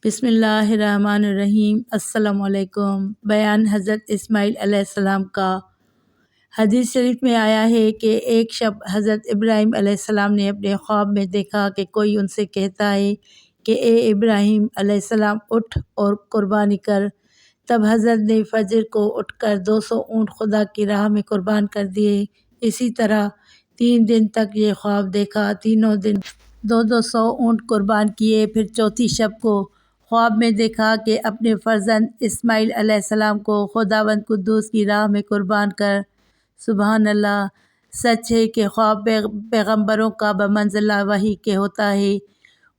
بسم اللہ الرحمن الرحیم۔ السلام علیکم۔ بیان حضرت اسماعیل علیہ السلام کا۔ حدیث شریف میں آیا ہے کہ ایک شب حضرت ابراہیم علیہ السلام نے اپنے خواب میں دیکھا کہ کوئی ان سے کہتا ہے کہ اے ابراہیم علیہ السلام اٹھ اور قربانی کر۔ تب حضرت نے فجر کو اٹھ کر 200 اونٹ خدا کی راہ میں قربان کر دیے۔ اسی طرح 3 دن تک یہ خواب دیکھا، تینوں دن 200 اونٹ قربان کیے۔ پھر چوتھی شب کو خواب میں دیکھا کہ اپنے فرزند اسماعیل علیہ السلام کو خداوند قدوس کی راہ میں قربان کر۔ سبحان اللہ! سچ ہے کہ خواب پیغمبروں کا بمنزلہ وحی کے ہوتا ہے۔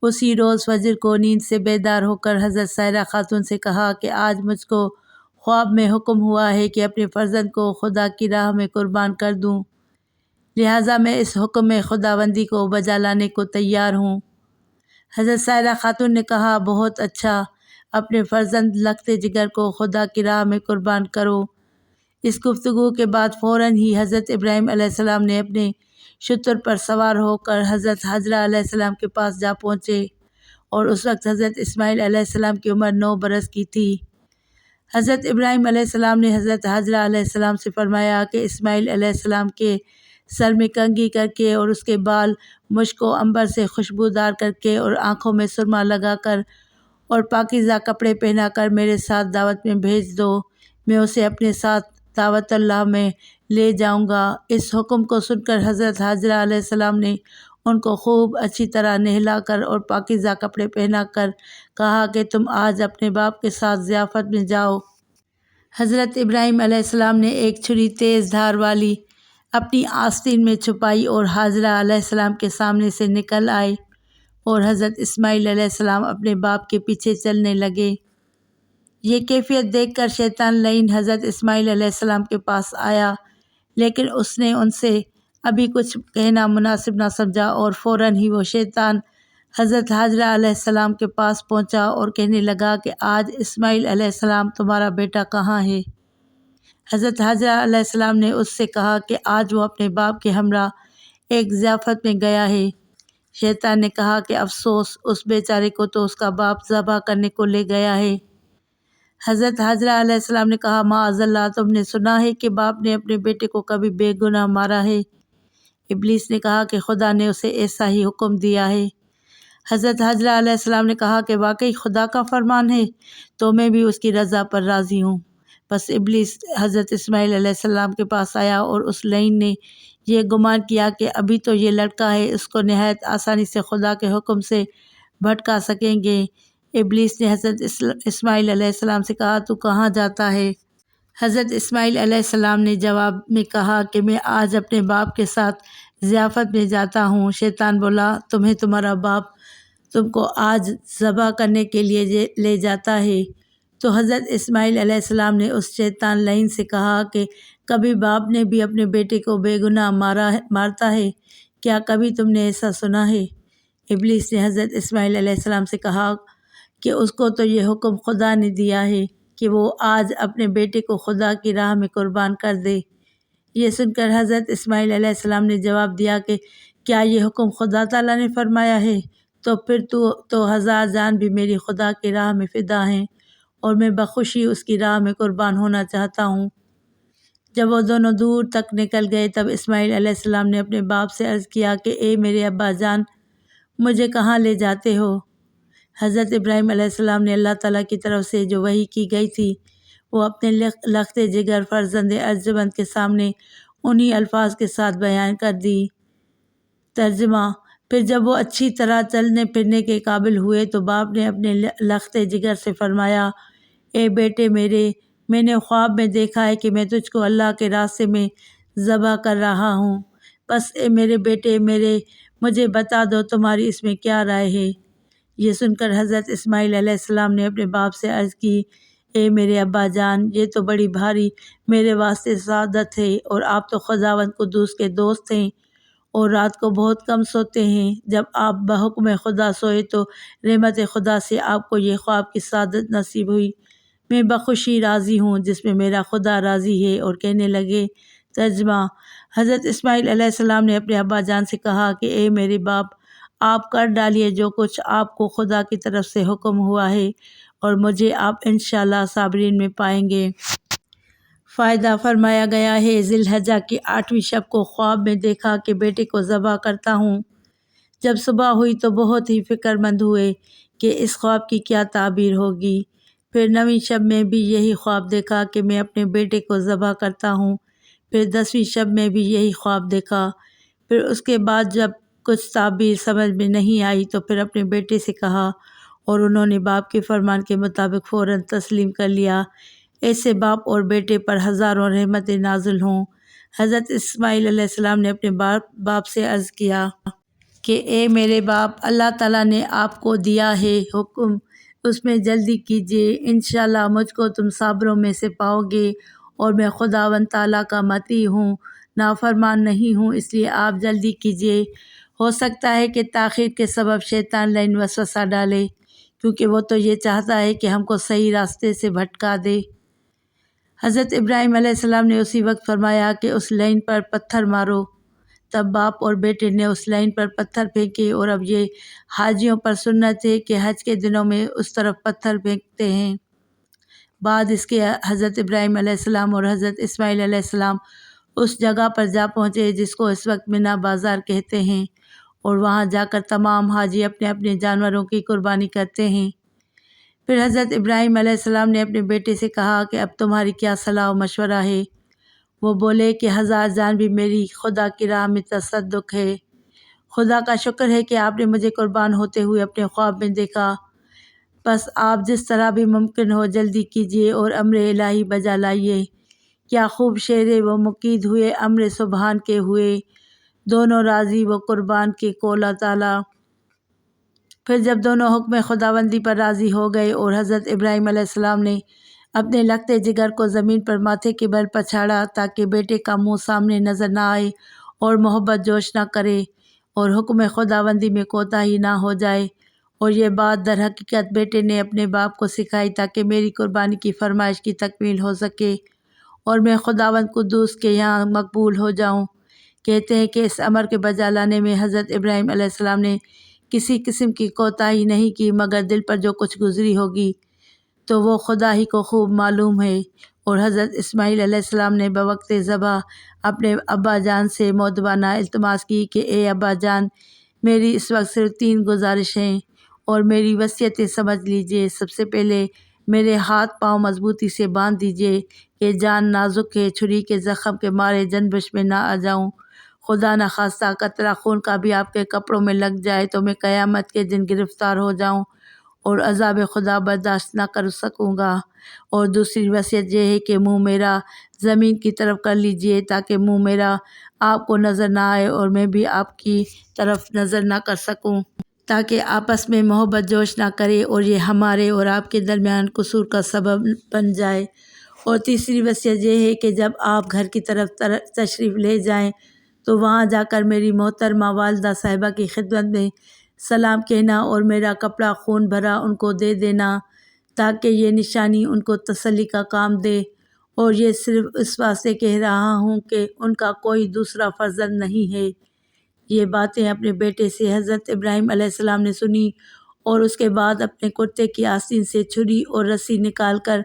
اسی روز فجر کو نیند سے بیدار ہو کر حضرت سائرہ خاتون سے کہا کہ آج مجھ کو خواب میں حکم ہوا ہے کہ اپنے فرزند کو خدا کی راہ میں قربان کر دوں، لہٰذا میں اس حکم خداوندی کو بجا لانے کو تیار ہوں۔ حضرت سائرہ خاتون نے کہا، بہت اچھا، اپنے فرزند لخت جگر کو خدا کی راہ میں قربان کرو۔ اس گفتگو کے بعد فوراً ہی حضرت ابراہیم علیہ السلام نے اپنے شتر پر سوار ہو کر حضرت حاجرہ علیہ السلام کے پاس جا پہنچے، اور اس وقت حضرت اسماعیل علیہ السلام کی عمر 9 برس کی تھی۔ حضرت ابراہیم علیہ السلام نے حضرت حاجرہ علیہ السلام سے فرمایا کہ اسماعیل علیہ السلام کے سر میں کنگھی کر کے اور اس کے بال مشک و عنبر سے خوشبودار کر کے اور آنکھوں میں سرما لگا کر اور پاکیزہ کپڑے پہنا کر میرے ساتھ دعوت میں بھیج دو، میں اسے اپنے ساتھ دعوت اللہ میں لے جاؤں گا۔ اس حکم کو سن کر حضرت حاجرہ علیہ السلام نے ان کو خوب اچھی طرح نہلا کر اور پاکیزہ کپڑے پہنا کر کہا کہ تم آج اپنے باپ کے ساتھ ضیافت میں جاؤ۔ حضرت ابراہیم علیہ السلام نے ایک چھری تیز دھار والی اپنی آستین میں چھپائی اور حاجرہ علیہ السلام کے سامنے سے نکل آئے، اور حضرت اسماعیل علیہ السلام اپنے باپ کے پیچھے چلنے لگے۔ یہ کیفیت دیکھ کر شیطان لعین حضرت اسماعیل علیہ السلام کے پاس آیا، لیکن اس نے ان سے ابھی کچھ کہنا مناسب نہ سمجھا، اور فوراً ہی وہ شیطان حضرت حاجرہ علیہ السلام کے پاس پہنچا اور کہنے لگا کہ آج اسماعیل علیہ السلام تمہارا بیٹا کہاں ہے؟ حضرت حاجرہ علیہ السلام نے اس سے کہا کہ آج وہ اپنے باپ کے ہمراہ ایک ضیافت میں گیا ہے۔ شیطان نے کہا کہ افسوس، اس بیچارے کو تو اس کا باپ ذبح کرنے کو لے گیا ہے۔ حضرت حاجرہ علیہ السلام نے کہا، معاذ اللہ، تم نے سنا ہے کہ باپ نے اپنے بیٹے کو کبھی بے گناہ مارا ہے؟ ابلیس نے کہا کہ خدا نے اسے ایسا ہی حکم دیا ہے۔ حضرت حاجرہ علیہ السلام نے کہا کہ واقعی خدا کا فرمان ہے تو میں بھی اس کی رضا پر راضی ہوں۔ بس ابلیس حضرت اسماعیل علیہ السلام کے پاس آیا، اور اس لعین نے یہ گمان کیا کہ ابھی تو یہ لڑکا ہے، اس کو نہایت آسانی سے خدا کے حکم سے بھٹکا سکیں گے۔ ابلیس نے حضرت اسماعیل علیہ السلام سے کہا، تو کہاں جاتا ہے؟ حضرت اسماعیل علیہ السلام نے جواب میں کہا کہ میں آج اپنے باپ کے ساتھ ضیافت میں جاتا ہوں۔ شیطان بولا، تمہیں تمہارا باپ تم کو آج ذبح کرنے کے لیے لے جاتا ہے۔ تو حضرت اسماعیل علیہ السلام نے اس شیطان لعین سے کہا کہ کبھی باپ نے بھی اپنے بیٹے کو بے گناہ مارتا ہے؟ کیا کبھی تم نے ایسا سنا ہے؟ ابلیس نے حضرت اسماعیل علیہ السلام سے کہا کہ اس کو تو یہ حکم خدا نے دیا ہے کہ وہ آج اپنے بیٹے کو خدا کی راہ میں قربان کر دے۔ یہ سن کر حضرت اسماعیل علیہ السلام نے جواب دیا کہ کیا یہ حکم خدا تعالیٰ نے فرمایا ہے؟ تو پھر تو 1000 جان بھی میری خدا کی راہ میں فدا ہیں، اور میں بخوشی اس کی راہ میں قربان ہونا چاہتا ہوں۔ جب وہ دونوں دور تک نکل گئے، تب اسماعیل علیہ السلام نے اپنے باپ سے عرض کیا کہ اے میرے ابا جان، مجھے کہاں لے جاتے ہو؟ حضرت ابراہیم علیہ السلام نے اللہ تعالیٰ کی طرف سے جو وحی کی گئی تھی وہ اپنے لخت جگر فرزند ارجمند کے سامنے انہی الفاظ کے ساتھ بیان کر دی۔ ترجمہ: پھر جب وہ اچھی طرح چلنے پھرنے کے قابل ہوئے تو باپ نے اپنے لخت جگر سے فرمایا، اے بیٹے میرے، میں نے خواب میں دیکھا ہے کہ میں تجھ کو اللہ کے راستے میں ذبح کر رہا ہوں، بس اے میرے بیٹے میرے، مجھے بتا دو تمہاری اس میں کیا رائے ہے؟ یہ سن کر حضرت اسماعیل علیہ السلام نے اپنے باپ سے عرض کی، اے میرے ابا جان، یہ تو بڑی بھاری میرے واسطے سعادت ہے، اور آپ تو خداوند قدوس کے دوست ہیں اور رات کو بہت کم سوتے ہیں۔ جب آپ بحکم خدا سوئے تو رحمت خدا سے آپ کو یہ خواب کی سعادت نصیب ہوئی۔ میں بخوشی راضی ہوں جس میں میرا خدا راضی ہے۔ اور کہنے لگے۔ ترجمہ: حضرت اسماعیل علیہ السلام نے اپنے ابا جان سے کہا کہ اے میرے باپ، آپ کر ڈالیے جو کچھ آپ کو خدا کی طرف سے حکم ہوا ہے، اور مجھے آپ انشاءاللہ صابرین میں پائیں گے۔ فائدہ فرمایا گیا ہے، ذی الحجہ کی 8ویں شب کو خواب میں دیکھا کہ بیٹے کو ذبح کرتا ہوں۔ جب صبح ہوئی تو بہت ہی فکر مند ہوئے کہ اس خواب کی کیا تعبیر ہوگی۔ پھر 9ویں شب میں بھی یہی خواب دیکھا کہ میں اپنے بیٹے کو ذبح کرتا ہوں۔ پھر 10ویں شب میں بھی یہی خواب دیکھا۔ پھر اس کے بعد جب کچھ تعبیر سمجھ میں نہیں آئی تو پھر اپنے بیٹے سے کہا، اور انہوں نے باپ کے فرمان کے مطابق فوراً تسلیم کر لیا۔ ایسے باپ اور بیٹے پر ہزاروں رحمتیں نازل ہوں۔ حضرت اسماعیل علیہ السلام نے اپنے باپ سے عرض کیا کہ اے میرے باپ، اللہ تعالیٰ نے آپ کو دیا ہے حکم، اس میں جلدی کیجیے، انشاءاللہ مجھ کو تم صابروں میں سے پاؤ گے، اور میں خداوند تعالیٰ کا مطیع ہوں، نافرمان نہیں ہوں، اس لیے آپ جلدی کیجیے۔ ہو سکتا ہے کہ تاخیر کے سبب شیطان لعین وسوسہ ڈالے، کیونکہ وہ تو یہ چاہتا ہے کہ ہم کو صحیح راستے سے بھٹکا دے۔ حضرت ابراہیم علیہ السلام نے اسی وقت فرمایا کہ اس لعین پر پتھر مارو۔ تب باپ اور بیٹے نے اس لعین پر پتھر پھینکے، اور اب یہ حاجیوں پر سنت ہے کہ حج کے دنوں میں اس طرف پتھر پھینکتے ہیں۔ بعد اس کے حضرت ابراہیم علیہ السلام اور حضرت اسماعیل علیہ السلام اس جگہ پر جا پہنچے جس کو اس وقت منا بازار کہتے ہیں، اور وہاں جا کر تمام حاجی اپنے اپنے جانوروں کی قربانی کرتے ہیں۔ پھر حضرت ابراہیم علیہ السلام نے اپنے بیٹے سے کہا کہ اب تمہاری کیا صلاح و مشورہ ہے؟ وہ بولے کہ 1000 جان بھی میری خدا کی راہ میں تصدق ہے۔ خدا کا شکر ہے کہ آپ نے مجھے قربان ہوتے ہوئے اپنے خواب میں دیکھا، بس آپ جس طرح بھی ممکن ہو جلدی کیجیے اور امر الہی بجا لائیے۔ کیا خوب شعر وہ مقید ہوئے، امر سبحان کے ہوئے، دونوں راضی وہ قربان کے کولا تعالیٰ۔ پھر جب دونوں حکم خداوندی پر راضی ہو گئے اور حضرت ابراہیم علیہ السلام نے اپنے لگتے جگر کو زمین پر ماتھے کے بل پچھاڑا تاکہ بیٹے کا منہ سامنے نظر نہ آئے اور محبت جوش نہ کرے اور حکم خداوندی میں کوتاہی نہ ہو جائے، اور یہ بات در حقیقت بیٹے نے اپنے باپ کو سکھائی تاکہ میری قربانی کی فرمائش کی تکمیل ہو سکے اور میں خداوند قدوس کے یہاں مقبول ہو جاؤں۔ کہتے ہیں کہ اس امر کے بجا لانے میں حضرت ابراہیم علیہ السلام نے کسی قسم کی کوتاہی نہیں کی، مگر دل پر جو کچھ گزری ہوگی تو وہ خدا ہی کو خوب معلوم ہے۔ اور حضرت اسماعیل علیہ السلام نے بوقت ذبح اپنے ابا جان سے مؤدبانہ التماس کی کہ اے ابا جان، میری اس وقت صرف 3 گزارش ہیں اور میری وصیتیں سمجھ لیجئے۔ سب سے پہلے میرے ہاتھ پاؤں مضبوطی سے باندھ دیجئے کہ جان نازک ہے، چھری کے زخم کے مارے جنبش میں نہ آ جاؤں، خدا نخواستہ قطرہ خون کا بھی آپ کے کپڑوں میں لگ جائے تو میں قیامت کے دن گرفتار ہو جاؤں اور عذاب خدا برداشت نہ کر سکوں گا۔ اور دوسری وصیت یہ ہے کہ منہ میرا زمین کی طرف کر لیجئے تاکہ منہ میرا آپ کو نظر نہ آئے اور میں بھی آپ کی طرف نظر نہ کر سکوں، تاکہ آپس میں محبت جوش نہ کرے اور یہ ہمارے اور آپ کے درمیان قصور کا سبب بن جائے۔ اور تیسری وصیت یہ ہے کہ جب آپ گھر کی طرف تشریف لے جائیں تو وہاں جا کر میری محترمہ والدہ صاحبہ کی خدمت میں سلام کہنا اور میرا کپڑا خون بھرا ان کو دے دینا تاکہ یہ نشانی ان کو تسلی کا کام دے، اور یہ صرف اس واسطے کہہ رہا ہوں کہ ان کا کوئی دوسرا فرزند نہیں ہے۔ یہ باتیں اپنے بیٹے سے حضرت ابراہیم علیہ السلام نے سنی، اور اس کے بعد اپنے کرتے کی آستین سے چھری اور رسی نکال کر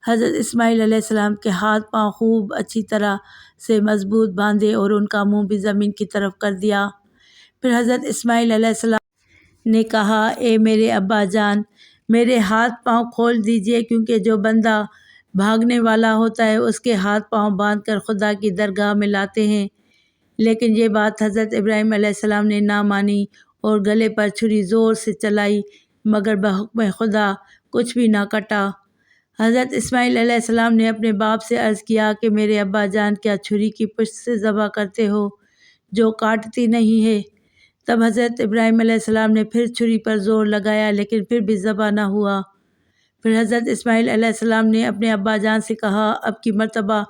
حضرت اسماعیل علیہ السلام کے ہاتھ پاؤں خوب اچھی طرح سے مضبوط باندھے اور ان کا منہ بھی زمین کی طرف کر دیا۔ پھر حضرت اسماعیل علیہ السلام نے کہا، اے میرے ابا جان، میرے ہاتھ پاؤں کھول دیجئے، کیونکہ جو بندہ بھاگنے والا ہوتا ہے اس کے ہاتھ پاؤں باندھ کر خدا کی درگاہ میں لاتے ہیں۔ لیکن یہ بات حضرت ابراہیم علیہ السلام نے نہ مانی اور گلے پر چھری زور سے چلائی، مگر بحکم خدا کچھ بھی نہ کٹا۔ حضرت اسماعیل علیہ السلام نے اپنے باپ سے عرض کیا کہ میرے ابا جان، کیا چھری کی پشت سے ذبح کرتے ہو جو کاٹتی نہیں ہے؟ تب حضرت ابراہیم علیہ السلام نے پھر چھری پر زور لگایا، لیکن پھر بھی ذبح نہ ہوا۔ پھر حضرت اسماعیل علیہ السلام نے اپنے ابا جان سے کہا، اب کی مرتبہ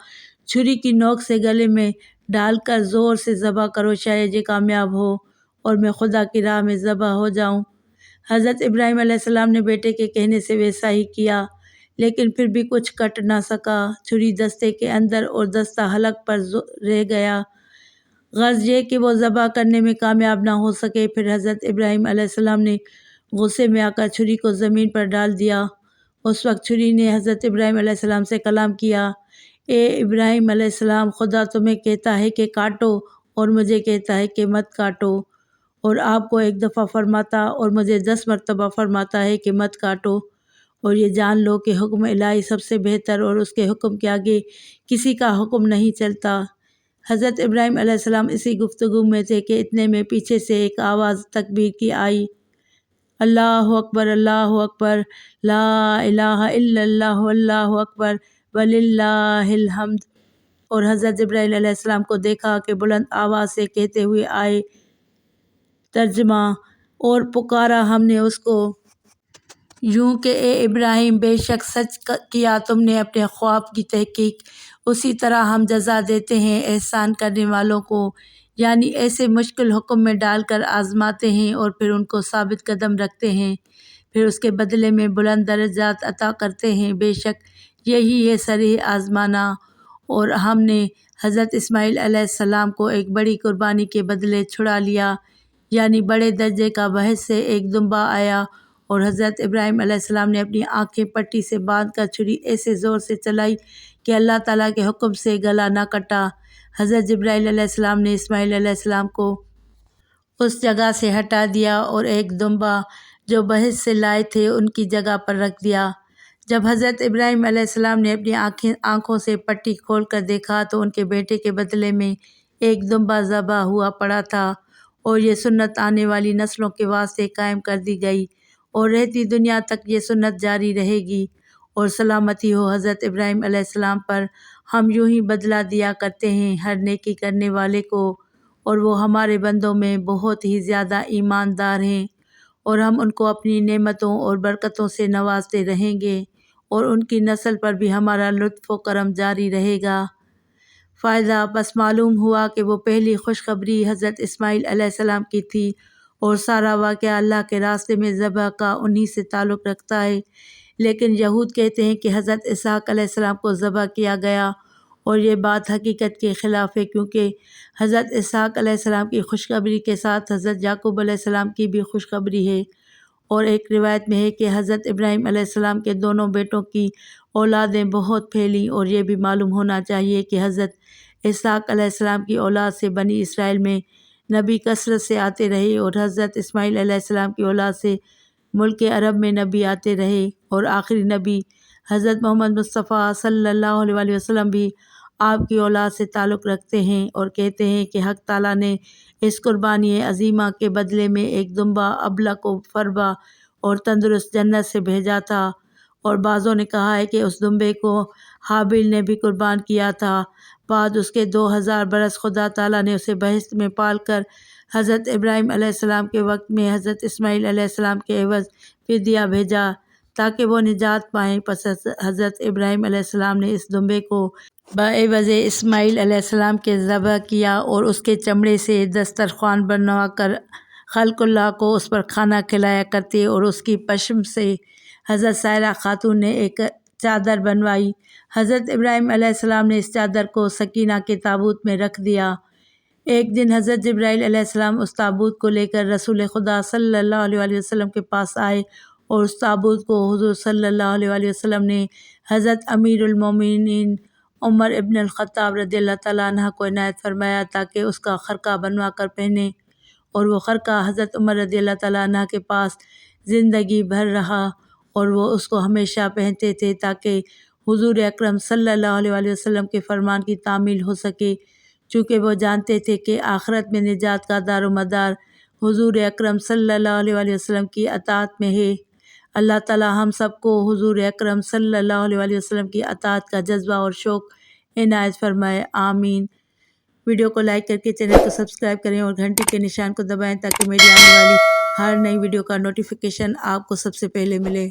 چھری کی نوک سے گلے میں ڈال کر زور سے ذبح کرو، شاید یہ کامیاب ہو اور میں خدا کی راہ میں ذبح ہو جاؤں۔ حضرت ابراہیم علیہ السلام نے بیٹے کے کہنے سے ویسا ہی کیا، لیکن پھر بھی کچھ کٹ نہ سکا۔ چھری دستے کے اندر اور دستہ حلق پر رہ گیا۔ غرض یہ کہ وہ ذبح کرنے میں کامیاب نہ ہو سکے۔ پھر حضرت ابراہیم علیہ السلام نے غصے میں آ کر چھری کو زمین پر ڈال دیا۔ اس وقت چھری نے حضرت ابراہیم علیہ السلام سے کلام کیا، اے ابراہیم علیہ السلام، خدا تمہیں کہتا ہے کہ کاٹو اور مجھے کہتا ہے کہ مت کاٹو، اور آپ کو ایک دفعہ فرماتا اور مجھے 10 مرتبہ فرماتا ہے کہ مت کاٹو، اور یہ جان لو کہ حکم الہی سب سے بہتر، اور اس کے حکم کے آگے کسی کا حکم نہیں چلتا۔ حضرت ابراہیم علیہ السلام اسی گفتگو میں تھے کہ اتنے میں پیچھے سے ایک آواز تکبیر کی آئی، اللہ اکبر، اللہ اکبر، لا الہ الا اللہ، اللہ اکبر وللہ الحمد۔ اور حضرت جبرائیل علیہ السلام کو دیکھا کہ بلند آواز سے کہتے ہوئے آئے، ترجمہ، اور پکارا ہم نے اس کو یوں کہ اے ابراہیم، بے شک سچ کیا تم نے اپنے خواب کی تحقیق، اسی طرح ہم جزا دیتے ہیں احسان کرنے والوں کو، یعنی ایسے مشکل حکم میں ڈال کر آزماتے ہیں اور پھر ان کو ثابت قدم رکھتے ہیں، پھر اس کے بدلے میں بلند درجات عطا کرتے ہیں، بے شک یہی ہے صریح آزمانا۔ اور ہم نے حضرت اسماعیل علیہ السلام کو ایک بڑی قربانی کے بدلے چھڑا لیا، یعنی بڑے درجے کا بحث سے ایک دمبا آیا، اور حضرت ابراہیم علیہ السلام نے اپنی آنکھیں پٹی سے باندھ کر چھری ایسے زور سے چلائی کہ اللہ تعالیٰ کے حکم سے گلا نہ کٹا۔ حضرت جبرائیل علیہ السلام نے اسماعیل علیہ السلام کو اس جگہ سے ہٹا دیا اور ایک دمبا جو بحث سے لائے تھے ان کی جگہ پر رکھ دیا۔ جب حضرت ابراہیم علیہ السلام نے اپنی آنکھوں سے پٹی کھول کر دیکھا تو ان کے بیٹے کے بدلے میں ایک دمبا ذبح ہوا پڑا تھا، اور یہ سنت آنے والی نسلوں کے واسطے قائم کر دی گئی، اور رہتی دنیا تک یہ سنت جاری رہے گی، اور سلامتی ہو حضرت ابراہیم علیہ السلام پر۔ ہم یوں ہی بدلہ دیا کرتے ہیں ہر نیکی کرنے والے کو، اور وہ ہمارے بندوں میں بہت ہی زیادہ ایماندار ہیں، اور ہم ان کو اپنی نعمتوں اور برکتوں سے نوازتے رہیں گے، اور ان کی نسل پر بھی ہمارا لطف و کرم جاری رہے گا۔ فائدہ، بس معلوم ہوا کہ وہ پہلی خوشخبری حضرت اسماعیل علیہ السلام کی تھی، اور سارا واقعہ اللہ کے راستے میں ذبح کا انہی سے تعلق رکھتا ہے، لیکن یہود کہتے ہیں کہ حضرت اسحاق علیہ السلام کو ذبح کیا گیا، اور یہ بات حقیقت کے خلاف ہے، کیونکہ حضرت اسحاق علیہ السلام کی خوشخبری کے ساتھ حضرت یعقوب علیہ السلام کی بھی خوشخبری ہے، اور ایک روایت میں ہے کہ حضرت ابراہیم علیہ السلام کے دونوں بیٹوں کی اولادیں بہت پھیلیں، اور یہ بھی معلوم ہونا چاہیے کہ حضرت اسحاق علیہ السلام کی اولاد سے بنی اسرائیل میں نبی کثرت سے آتے رہے، اور حضرت اسماعیل علیہ السلام کی اولاد سے ملک عرب میں نبی آتے رہے، اور آخری نبی حضرت محمد مصطفیٰ صلی اللہ علیہ وسلم بھی آپ کی اولاد سے تعلق رکھتے ہیں، اور کہتے ہیں کہ حق تعالیٰ نے اس قربانی عظیمہ کے بدلے میں ایک دمبا ابلق و فربا اور تندرست جنت سے بھیجا تھا، اور بعضوں نے کہا ہے کہ اس دمبے کو حابیل نے بھی قربان کیا تھا، بعد اس کے 2000 برس خدا تعالیٰ نے اسے بہشت میں پال کر حضرت ابراہیم علیہ السلام کے وقت میں حضرت اسماعیل علیہ السلام کے عوض فدیہ بھیجا تاکہ وہ نجات پائیں۔ پس حضرت ابراہیم علیہ السلام نے اس دمبے کو بعوض اسماعیل علیہ السلام کے ذبح کیا، اور اس کے چمڑے سے دسترخوان بنوا کر خلق اللہ کو اس پر کھانا کھلایا کرتے، اور اس کی پشم سے حضرت سائرہ خاتون نے ایک چادر بنوائی۔ حضرت ابراہیم علیہ السلام نے اس چادر کو سکینہ کے تابوت میں رکھ دیا۔ ایک دن حضرت جبرائیل علیہ السلام اس تابوت کو لے کر رسول خدا صلی اللہ علیہ وسلم کے پاس آئے، اور اس تابوت کو حضور صلی اللہ علیہ وسلم نے حضرت امیر المومنین عمر ابن الخطاب رضی اللہ تعالیٰ عنہ کو عنایت فرمایا تاکہ اس کا خرقہ بنوا کر پہنے، اور وہ خرقہ حضرت عمر رضی اللہ تعالیٰ عنہ کے پاس زندگی بھر رہا، اور وہ اس کو ہمیشہ پہنتے تھے تاکہ حضور اکرم صلی اللہ علیہ وسلم کے فرمان کی تعمیل ہو سکے، چونکہ وہ جانتے تھے کہ آخرت میں نجات کا دار و مدار حضور اکرم صلی اللہ علیہ وسلم کی اطاعت میں ہے۔ اللہ تعالیٰ ہم سب کو حضور اکرم صلی اللہ علیہ وسلم کی اطاعت کا جذبہ اور شوق عنایت فرمائے، آمین۔ ویڈیو کو لائک کر کے چینل کو سبسکرائب کریں اور گھنٹی کے نشان کو دبائیں تاکہ میری آنے والی ہر نئی ویڈیو کا نوٹیفیکیشن آپ کو سب سے پہلے ملے۔